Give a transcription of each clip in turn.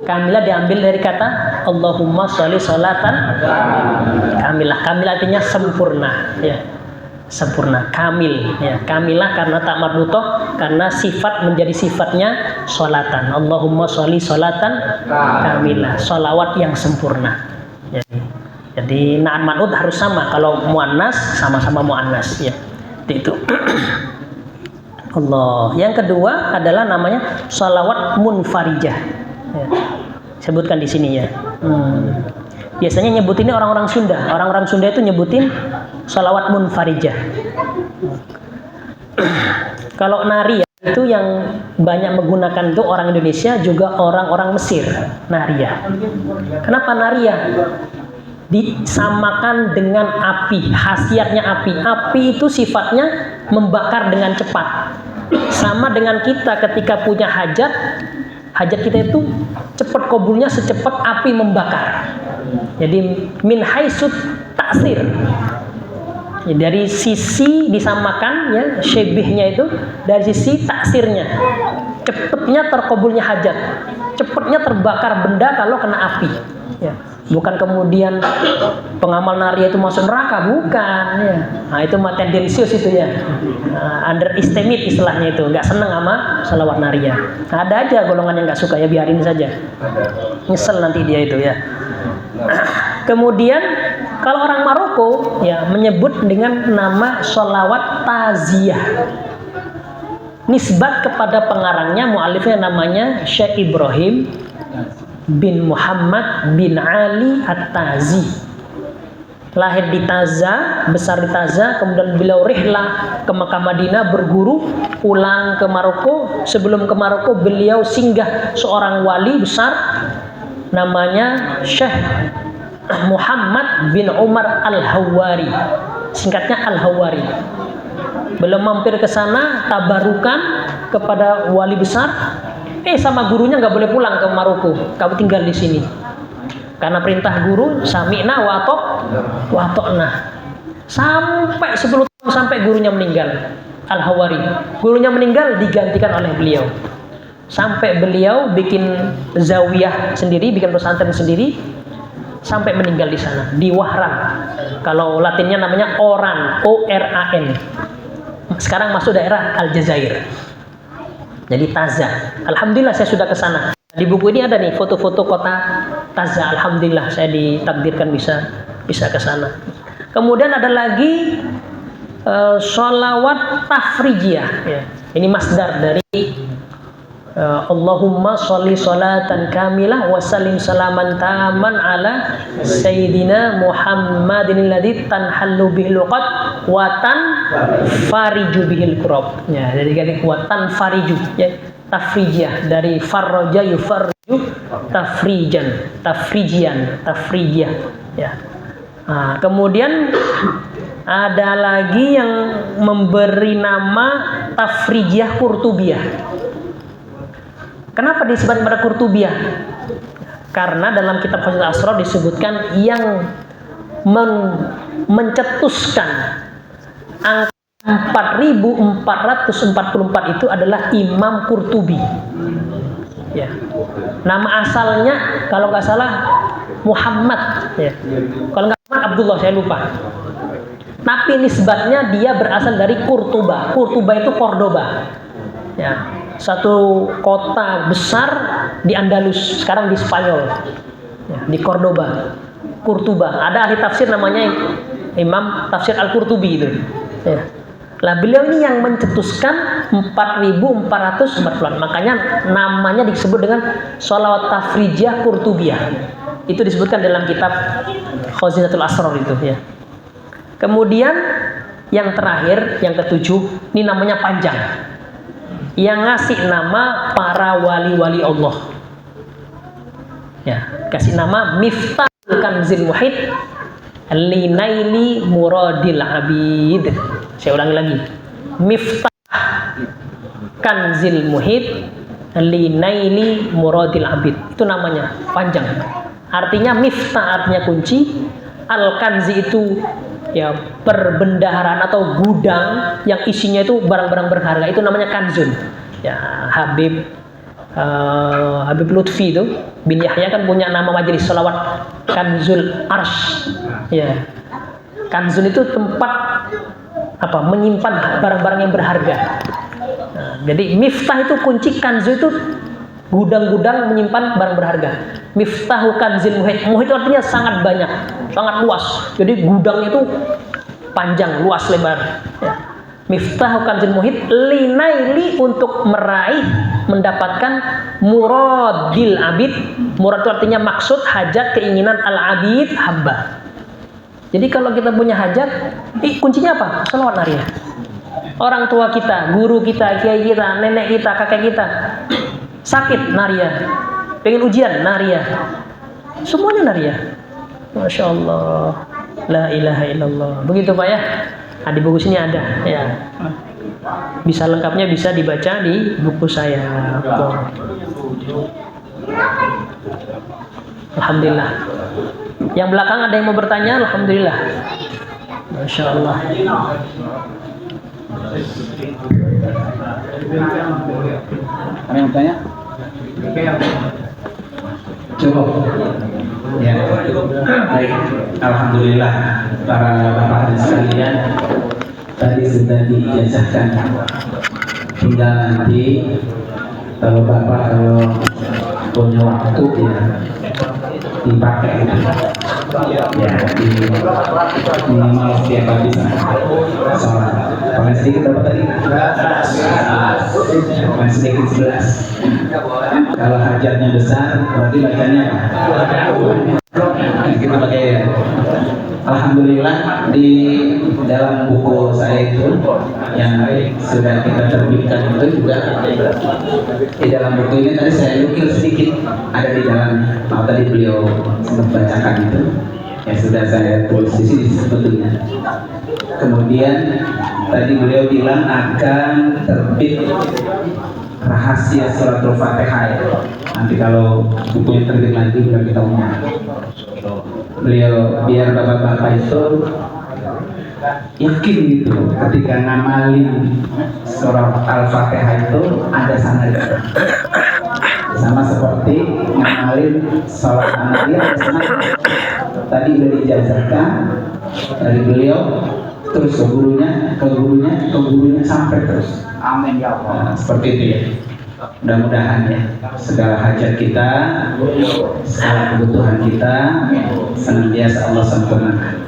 Kamilah diambil dari kata Allahumma sholli sholatan kamilah. Kamilah artinya sempurna, ya. Sempurna, kamil, ya. Kamilah karena tak marbutoh, karena sifat menjadi sifatnya sholatan. Allahumma sholli sholatan kamilah, sholawat yang sempurna. Jadi na'an man'ud harus sama. Kalau muannas sama-sama muannas, ya. Itu. Allah. Yang kedua adalah namanya sholawat munfarijah. Ya. Sebutkan di sini, ya. Biasanya nyebutinnya orang-orang Sunda. Orang-orang Sunda itu nyebutin sholawat munfarijah. Kalau nariyah itu yang banyak menggunakan itu orang Indonesia, juga orang-orang Mesir. Nariyah. Kenapa nariyah? Disamakan dengan api, khasiatnya api. Api itu sifatnya membakar dengan cepat. Sama dengan kita ketika punya hajat kita itu cepat kabulnya secepat api membakar. Jadi min haisut taksir. Ya, dari sisi disamakan, ya, syebihnya itu dari sisi taksirnya. Cepatnya terkabulnya hajat. Cepatnya terbakar benda kalau kena api. Ya. Bukan kemudian pengamal nariyah itu masuk neraka, bukan, ya. Nah, itu mah tendensius itu, ya. Underestimate istilahnya itu, nggak seneng sama sholawat nariyah. Nah, ada aja golongan yang nggak suka, ya biarin saja. Nyesel nanti dia itu, ya. Kemudian kalau orang Maroko, ya, menyebut dengan nama sholawat taziyah. Nisbat kepada pengarangnya, mu'alifnya namanya Syekh Ibrahim bin Muhammad bin Ali At-Tazi. Lahir di Taza, besar di Taza, kemudian beliau rihlah ke Mekah Madinah berguru, pulang ke Maroko. Sebelum ke Maroko beliau singgah seorang wali besar namanya Syekh Muhammad bin Umar Al-Hawari. Singkatnya Al-Hawari. Beliau mampir ke sana tabarukan kepada wali besar. Sama gurunya nggak boleh pulang ke Maroko, kamu tinggal di sini. Karena perintah guru, sami'na wa ata'na. Sampai 10 tahun sampai gurunya meninggal, Al-Hawari. Gurunya meninggal digantikan oleh beliau. Sampai beliau bikin zawiyah sendiri, bikin pesantren sendiri, sampai meninggal di sana, di Wahran. Kalau Latinnya namanya Oran, O-R-A-N. Sekarang masuk daerah Aljazair. Jadi Taza. Alhamdulillah saya sudah ke sana. Di buku ini ada nih foto-foto kota Taza. Alhamdulillah saya ditakdirkan bisa ke sana. Kemudian ada lagi sholawat tafrijiyah. Ya. Ini masdar dari Allahumma sholli sholatan kamilah wa sallim salaman taman ala sayyidina Muhammadin alladzi tanhallu bihil uqad wa tanfariju bihil kurab. Ya, jadi wa tanfariju, ya, tafrijiyah dari farraja yufarriju tafrijiyah, ya. Nah, kemudian ada lagi yang memberi nama tafrijiyah Qurtubiyah. Kenapa disebut pada Qurtubiyah? Karena dalam kitab Fathul Asrar disebutkan yang mencetuskan angka 4444 itu adalah Imam Qurtubi. Ya. Nama asalnya kalau nggak salah Muhammad, ya. Kalau nggak salah Abdullah, saya lupa. Tapi nisbatnya dia berasal dari Qurtuba. Qurtuba itu Cordoba. Ya. Satu kota besar di Andalus, sekarang di Spanyol, ya, di Cordoba, Qurtuba. Ada ahli tafsir namanya Imam Tafsir Al-Qurtubi itu. Ya. Lah beliau ini yang mencetuskan 4440. Makanya namanya disebut dengan sholawat tafrijiyah Qurtubiyah. Itu disebutkan dalam kitab Khazinatul Asrar itu, ya. Kemudian yang terakhir, yang ketujuh, ini namanya panjang. Yang ngasih nama para wali-wali Allah, ya, kasih nama Miftahul Kanzil Muhid Linaili Muradil Abid. Saya ulangi lagi, Miftah Kanzil Muhid Linaili Muradil Abid. Itu namanya, panjang. Artinya miftah artinya kunci, al-kanzi itu, ya, perbendaharaan atau gudang yang isinya itu barang-barang berharga, itu namanya kanzun. Ya, Habib Habib Lutfi itu bin Yahya kan punya nama majelis sholawat Kanzul Arsh. Ya, Kanzul itu tempat apa, menyimpan barang-barang yang berharga. Nah, jadi miftah itu kunci, kanzu itu gudang-gudang menyimpan barang berharga. Miftahu kanzil muhit. Muhit itu artinya sangat banyak, sangat luas. Jadi gudangnya itu panjang, luas, lebar. Ya. Miftahu kanzil muhit linaili, untuk meraih, mendapatkan muradil abid. Murad itu artinya maksud, hajat, keinginan, al-abid, hamba. Jadi kalau kita punya hajat, kuncinya apa? Sholawat nariyah. Orang tua kita, guru kita, kiai kita, nenek kita, kakek kita sakit, nariyah. Pengen ujian, nariyah. Semuanya nariyah. Masya Allah, la ilaha illallah. Begitu Pak ya. Di buku sini ada ya. Bisa lengkapnya bisa dibaca di buku saya. Alhamdulillah. Yang belakang ada yang mau bertanya? Alhamdulillah. Masya Allah. Ada yang bertanya? Cukup. Ya. Baik. Alhamdulillah para bapak dan sekalian, tadi sudah diijazahkan. Tinggal nanti kalau bapak punya waktu ya dipakai ya, di minimal setiap habis sholat. Paling sedikit berapa tadi? Paling sedikit 11. Kalau hajatnya besar berarti bacanya kita pakai. Alhamdulillah di dalam buku saya itu yang sudah kita terbitkan itu juga, di dalam buku ini tadi saya lukil sedikit, ada di dalam, tadi beliau sempat bacakan itu yang sudah saya tulis di sini sebetulnya. Kemudian tadi beliau bilang akan terbit rahasia suratul Fatihah. Nanti kalau bukunya terbit lagi biar kita umumkan. Beliau biar bapak-bapak itu yakin gitu ketika ngamalin surah Al-Fatihah itu ada sanadnya. Sama seperti ngamalin sholat anaknya ada sanadnya. Tadi udah dijajahkan dari beliau, terus ke gurunya sampai terus. Amin ya Allah. Seperti itu ya. Mudah-mudahan ya segala hajat kita, segala kebutuhan kita senantiasa Allah sempurnakan.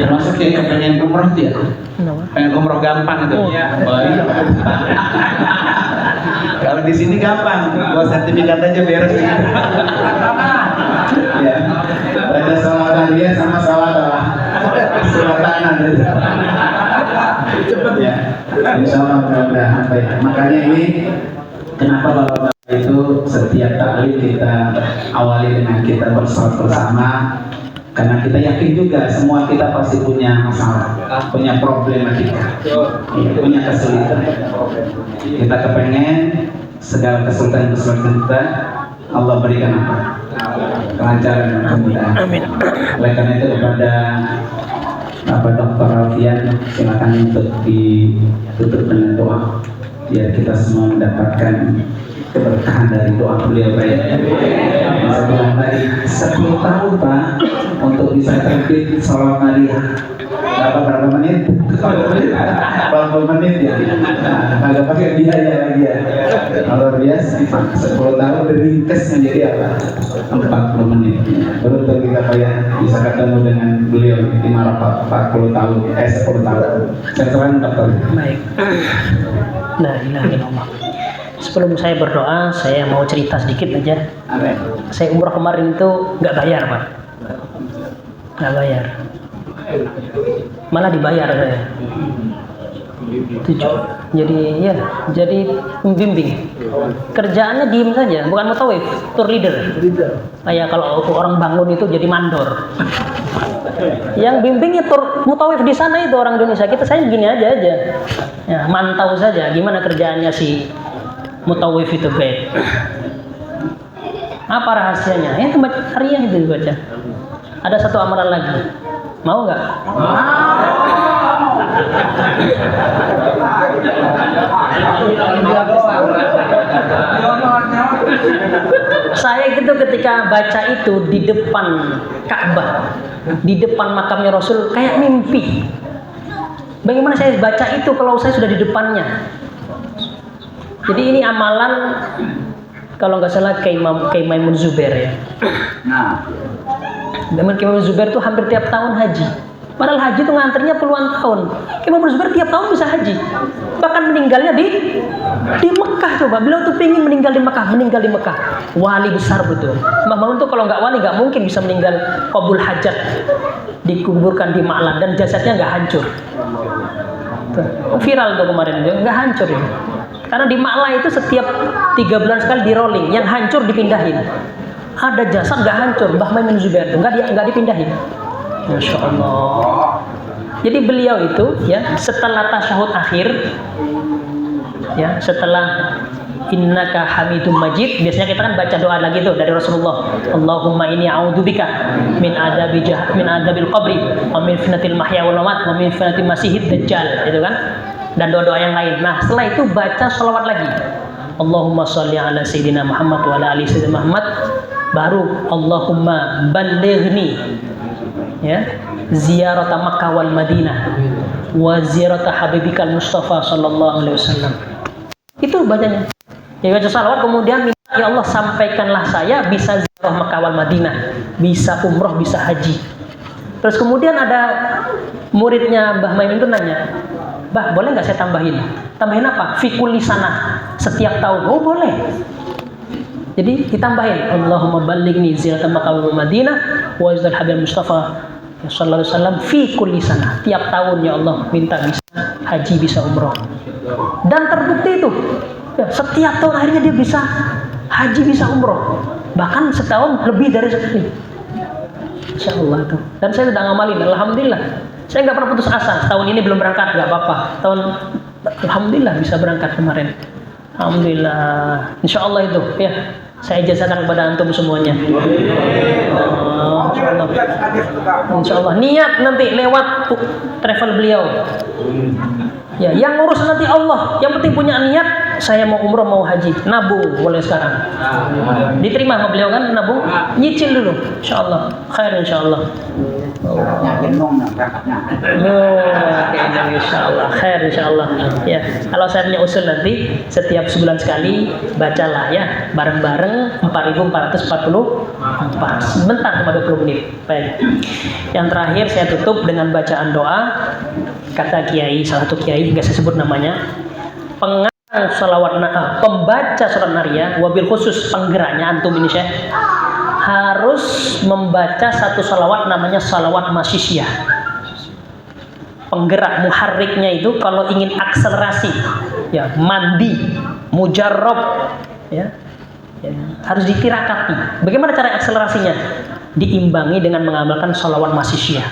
Termasuk yang pengen umroh dia, pengen umroh gampang itu. Oh, iya. Kalau di sini gampang, buat sertifikat aja beres. Ya, baca salawat dia sama salawat suratanan. Cepet ya. Insya Allah mudah-mudahan baik. Makanya ini kenapa bapak-bapak itu setiap taklim kita awali dengan kita bersolat bersama, karena kita yakin juga semua kita pasti punya masalah, punya problematika, punya kesulitan. Kita kepengen segala kesulitan kita Allah berikan apa? Kelancaran dan kemudahan. Amin. Oleh karena itu kepada Dr. Alfian, silakan untuk ditutup dengan doa biar kita semua mendapatkan keberkahan dari doa beliau baik. Saya bilang tadi 10 tahun Pak untuk bisa terbit sholawat nariyah. Berapa menit? 40 menit ya. Agak pakai biaya lagi ya. Kalau biasa 10 tahun diringkas menjadi apa? 40 menit. Beruntung kita Pak ya bisa ketemu dengan beliau di Marapah 40 tahun, 10 tahun. Saya serahkan Dokter. Baik. La ilaha illallah. Sebelum saya berdoa, saya mau cerita sedikit aja. Amin. Saya umroh kemarin itu nggak bayar Pak, nggak bayar, malah dibayar saya. Jadi membimbing. Kerjaannya diem saja, bukan mutawif, tour leader. Kayak kalau orang bangun itu jadi mandor. Yang bimbingnya mutawif di sana itu orang Indonesia. Saya begini aja. Ya, mantau saja gimana kerjaannya si mutawif itu baik. Apa rahasianya? Itu harian itu dibaca. Ada satu amalan lagi. Mau nggak? Saya gitu ketika baca itu di depan Ka'bah, di depan makamnya Rasul, kayak mimpi. Bagaimana saya baca itu kalau saya sudah di depannya? Jadi ini amalan, kalau nggak salah Kiai Maimun Zubair ya. Kiai Maimun Zubair itu hampir tiap tahun haji. Padahal haji itu ngantrinya puluhan tahun. Kiai Maimun Zubair tiap tahun bisa haji. Bahkan meninggalnya di Mekah. Coba beliau tuh pengen meninggal di Mekah. Wali besar betul. Mbah Mun tuh kalau nggak wali nggak mungkin bisa meninggal qabul hajat, dikuburkan di Ma'lan dan jasadnya nggak hancur. Tuh, viral tuh kemarin juga nggak hancur ya. Karena di Ma'la itu setiap 3 bulan sekali di rolling, yang hancur dipindahin. Ada jasad nggak hancur, Mbah Maimun Zubair itu nggak dipindahin. Masya Allah. Jadi beliau itu ya setelah tasyahud akhir, ya setelah innaka hamidum majid, biasanya kita kan baca doa lagi tuh dari Rasulullah. Allahumma inni a'udzubika min adabil qabri wa min fitnatil mahya wal mamat wa min fitnatil masiihid dajjal, itu kan. Dan doa-doa yang lain. Nah, setelah itu baca sholawat lagi. Allahumma sholli ala sayyidina Muhammad wa ala ali sayyidina Muhammad. Baru Allahumma ballighni ya ziyarata Makkah wal Madinah wa ziyarata habibikal Mustafa sallallahu alaihi wasallam. Itu bacanya. Ya baca sholawat kemudian minta, ya Allah sampaikanlah saya bisa ziarah Makkah wal Madinah, bisa umroh, bisa haji. Terus kemudian ada muridnya Mbah Maimun itu nanya, "Bah, boleh nggak saya tambahin?" Tambahin apa? Fikul lisanah setiap tahun. Oh, boleh. Jadi ditambahin, Allahumma ballighni ziyarata Makkah wal Madinah wa ziyarata Habib Mustafa sallallahu alaihi wasallam fi kulli sanah. Tiap tahun ya Allah minta bisa haji, bisa umroh. Dan terbukti itu. Ya, setiap tahun akhirnya dia bisa haji, bisa umroh. Bahkan setahun lebih dari sekali. Insya Allah tuh. Dan saya sudah ngamalin, alhamdulillah. Saya nggak pernah putus asa. Tahun ini belum berangkat, nggak apa-apa. Alhamdulillah bisa berangkat kemarin. Alhamdulillah. Insya Allah itu, ya. Saya ijazahkan kepada antum semuanya. Insya Allah. Insya Allah. Niat nanti lewat travel beliau. Ya, yang ngurus nanti Allah. Yang penting punya niat. Saya mau umroh, mau haji, nabung boleh sekarang. Diterima sama beliau kan, nabung, nyicil dulu, insya Allah, khair insya Allah. Insya Allah, khair insya Allah. Ya, kalau saya punya usul nanti setiap sebulan sekali bacalah ya, bareng-bareng 4.444. Sebentar cuma 20 menit. Baik. Yang terakhir saya tutup dengan bacaan doa. Kata kiai, salah satu kiai, nggak saya sebut namanya. Pembaca surat Nariyah, wabil khusus penggeraknya antum ini Syekh, harus membaca satu salawat namanya salawat masyisyah. Penggerak muharriknya itu kalau ingin akselerasi, ya mandi, mujarrab, ya harus ditirakati. Bagaimana cara akselerasinya? Diimbangi dengan mengamalkan salawat masyisyah.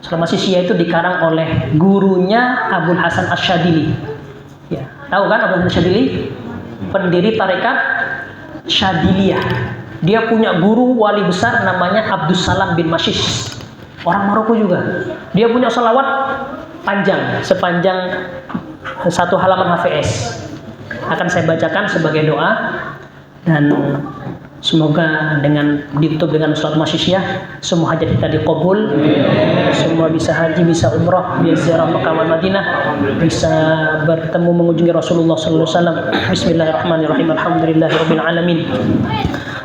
Salawat masyisyah itu dikarang oleh gurunya Abul Hasan Asyadili. Ya, tahu kan Abul Hasan Asyadili? Pendiri tarekat Syadiliyah. Dia punya guru wali besar namanya Abdus Salam bin Mashish. Orang Maroko juga. Dia punya salawat panjang, sepanjang satu halaman HVS. Akan saya bacakan sebagai doa, dan semoga dengan ditutup dengan salat masyisyah, semua hajat kita dikabul, semua bisa haji, bisa umrah, bisa ziarah Makkah wal Madinah, bisa bertemu mengunjungi Rasulullah sallallahu alaihi wasallam. Bismillahirrahmanirrahim. Alhamdulillahirabbil alamin.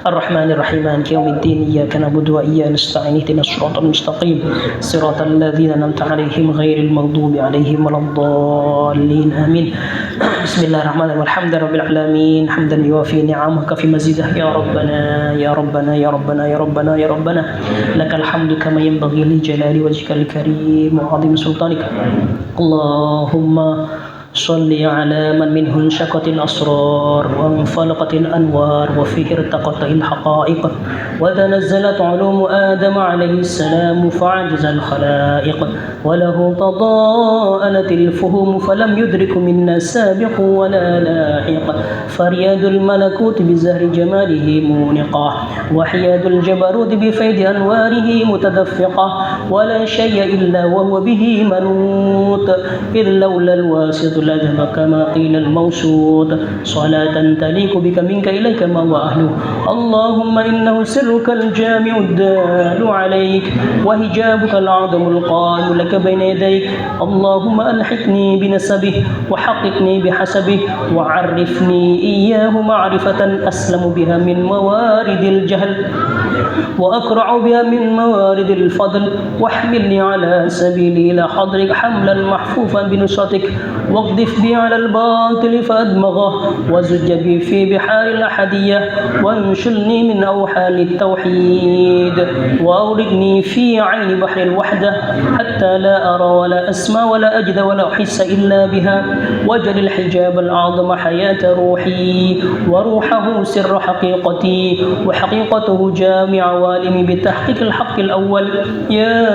Ar-Rahmanir-Rahim. Maliki yaumiddin. Iyyaka na'budu wa iyyaka nasta'in. Ihdinas siratal mustaqim. Siratal ladzina an'amta 'alaihim ghairil maghdubi 'alaihim waladdallin. Amin. Bismillahirrahmanirrahim. Alhamdulillahirabbil alamin. Hamdan yuwafi ni'amahu kafi mazidah ya rabbana ya rabbana ya rabbana ya rabbana ya rabbana. Lakal hamdu kama yanbaghi li jalali wajhikal karim wa 'azimi sultanik. Allahumma صل على من منه انشقت الأسرار وانفلقت الأنوار وفيه ارتقت الحقائق وتنزلت علوم آدم عليه السلام فعجز الخلائق وله تضاءلت الفهوم فلم يدرك منا سابق ولا لاحق فرياد الملكوت بزهر جماله مونقا وحياد الجبروت بفيض أنواره متدفقا ولا شيء إلا وهو به منوط إذ لولا الواسط لذهب كما قيل الموسوط صلاة تليق بك منك إليك ما هو أهله اللهم إنه سرك الجامع الدال عليك وهجابك العظم القائم لك بين يديك اللهم ألحقني بنسبه وحققني بحسبه وعرفني إياه معرفة أسلم بها من موارد الجهل وأقرع بها من موارد الفضل واحملني على سبيلي إلى حضرك حملا محفوفا بنصرتك واقذف بي على الباطل فأدمغه وزج بي في بحار الأحدية وانشلني من أوحال التوحيد وأوردني في عين بحر الوحدة حتى لا أرى ولا أسمع ولا أجد ولا أحس إلا بها وجل الحجاب الأعظم حياة روحي وروحه سر حقيقتي وحقيقته جامع عوالمي بتحقيق الحق الأول يا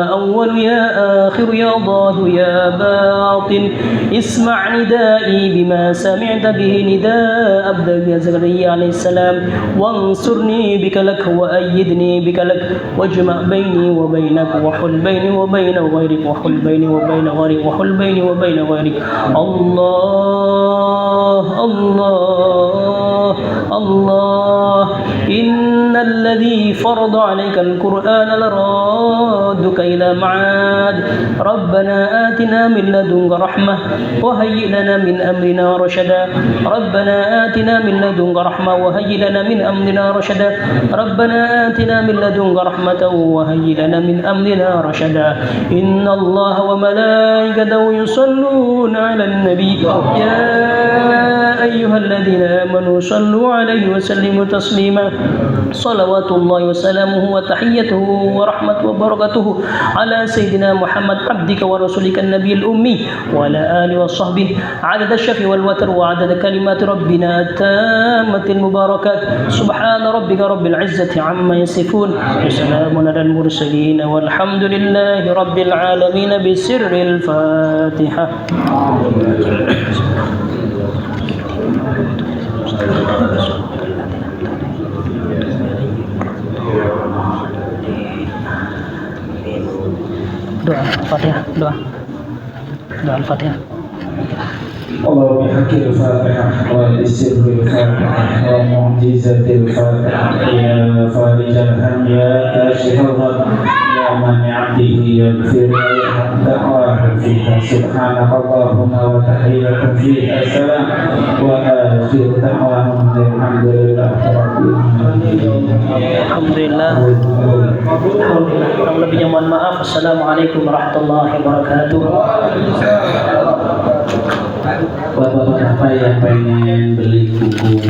أول يا آخر يا ظاهر يا باطن اسمع ندائي بما سمعت به نداء عبدك زكريا عليه السلام وانصرني بك لك وأيدني بك لك واجمع بيني وبينك وحل بيني وبين غيرك وحل بيني وبين غيرك وحل بيني وبين غيرك الله الله الله إن الذي فرض عليك القرآن لرادك إلى معاد ربنا آتنا من لدنك رحمة وهيئ لنا من أمرنا رشدا ربنا آتنا من لدنك رحمة وهيئ لنا من أمرنا رشدا ربنا آتنا من لدنك رحمة وهيئ لنا من أمرنا رشدا إن الله وملائكته يصلون على النبي يا أيها الذين آمنوا صلوا عليه وسلموا تسليما صلوات الله وسلامه وتحيته ورحمة وبركاته على سيدنا محمد عبدك ورسولك النبي الأمي وعلى آله وصحبه عدد الشفع والوتر وعدد كلمات ربنا التامة المباركات سبحان ربك رب العزة عما يصفون وسلام على المرسلين والحمد لله رب العالمين بسر الفاتحة. Doa Al-Fatihah, doa Al-Fatihah. Allah bihaqi al-Fatihah wa bisirri al-Fatihah wa mu'jizati al-Fatihah ya farijal ham ya kashifal gham ya mani abdihi yaghfir wa yarham da'wah fiha subhanakallahumma wa tahiyyatun fiha salam wa akhir da'wahum alhamdulillah Alhamdulillah. Kurang lebihnya mohon maaf. Assalamualaikum warahmatullahi wabarakatuh. Bapak-bapak yang pengen beli buku